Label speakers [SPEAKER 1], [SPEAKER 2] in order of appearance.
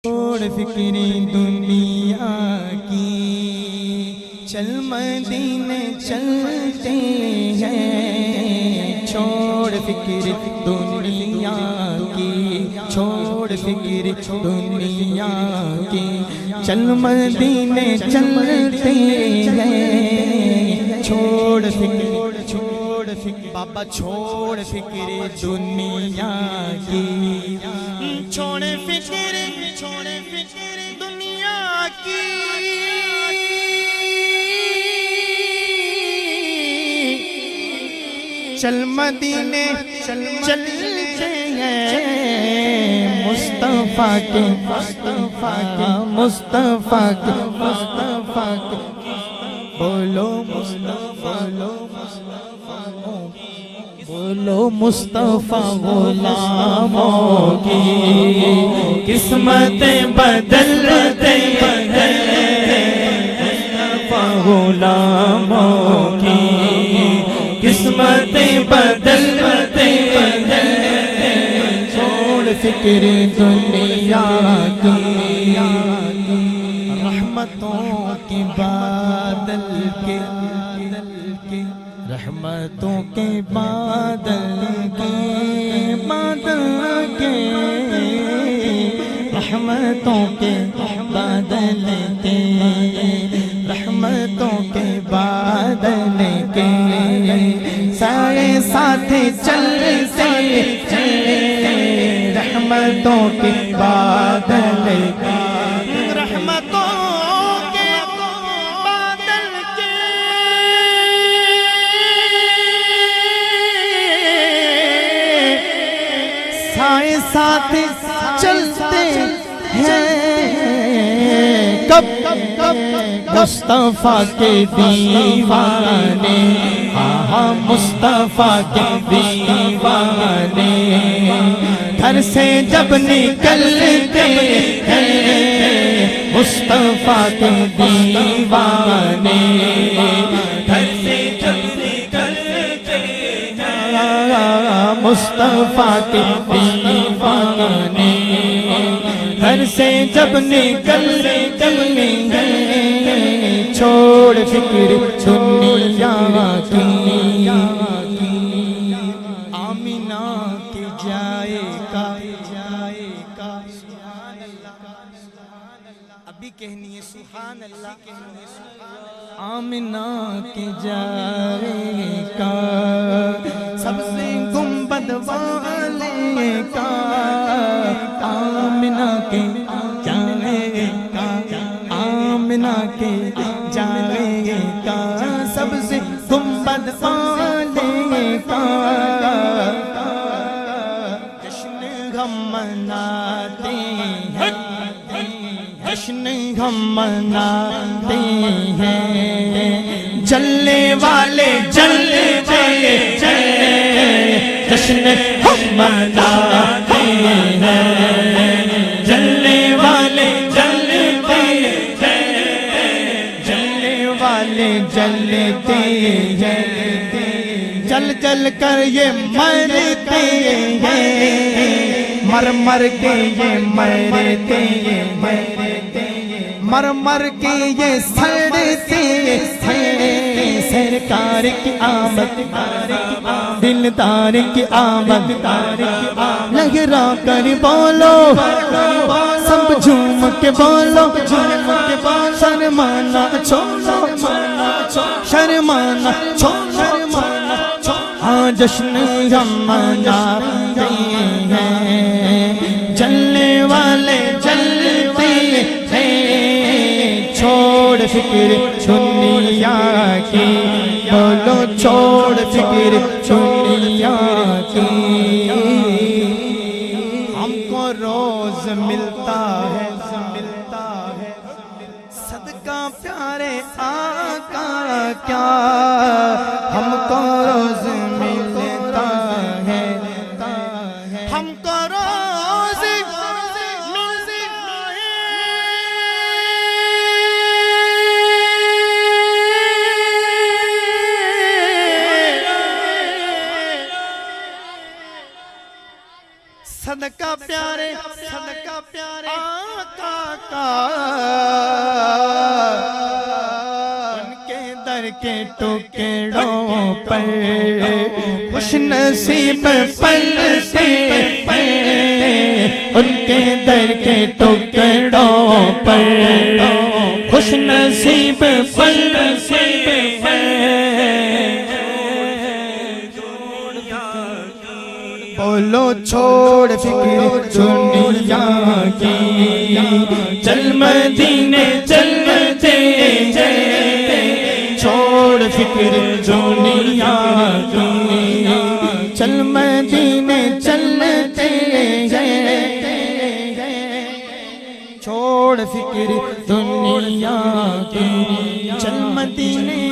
[SPEAKER 1] چھوڑ فکری دنیا کی، چل مدینے چلتے ہیں۔ چھوڑ فکر دنیا کی، چھوڑ فکر دنیا کی، چل مدینے چلتے ہیں۔ چھوڑ فکر بابا چھوڑ فکر دنیا کی، چھوڑ فکر دنیا کی، چل مدینے چلتے ہیں۔ مصطفیٰ کے بولو بولو مصطفیٰ غلاموں کی قسمتیں بدلتے ہیں۔ مصطفیٰ غلاموں کی قسمتیں بدلتے ہیں۔ چھوڑ فکر دنیا کی، رحمتوں کے بادل کے، رحمتوں کے بادل کے، رحمتوں کے بادل کے، رحمتوں کے بادل کے سائے ساتھ چلتے ہیں۔ رحمتوں کے بادل کے، ساتھ چلتے ہیں۔ کب مصطفیٰ کے دیوانے، ہاں مصطفیٰ کے دیوانے گھر سے جب نکلتے ہیں۔ مصطفیٰ کے دیوانے گھر سے جب نکلتے ہیں۔ مصطفیٰ کے دیوانے گھر سے جب نکلتے ہیں۔ چھوڑ فکر دنیا کی، آمینہ کے جائے کا، ابھی کہنی ہے سبحان اللہ، آمینہ کے جائے کا، سب سے گنبد والے کا، آمینہ کے جائے کا، آمینہ کے جائے کا، سب سے گنبد والے کا جشن ہم مناتے ہیں، جشن ہم مناتے ہیں۔ جلنے والے جلتے ہیں، جشن ہم مناتے ہیں۔ جلنے والے جلتے ہیں، جلنے والے جلتے ہیں۔ جل جل کر یہ مرتے ہیں، مر مر کے یہ مرتے ہیں، مر مر کے یہ سڑتے ہیں۔ سرکار کی آمد، دلدار کی آمد، لہرا کر بولو، سب جھوم کے بولو، شرمانا چھوڑو، شرمانا چھوڑو، ہاں جشن ہم مناتے ہیں۔ جلنے والے جلتے ہیں، چھوڑ فکر دنیا کی، بولو چھوڑ فکر دنیا کی۔ ہم کو روز ملتا ہے صدقہ پیارے آقا کیا، ہم کو روز ملتا ہے، ہم کو روز ملتا ہے۔ صدقہ پیارے آقا آقا ان کے در کے ٹکڑوں پر خوش نصیب پلتے ان کے در کے ٹکڑوں پر خوش نصیب پلتے بولو چھوڑ فکر دنیا کی چل مدینے چلتے جائے چھوڑ فکر دنیا کی چل مدینے چلتے جائے چھوڑ فکر دنیا کی چل مدینے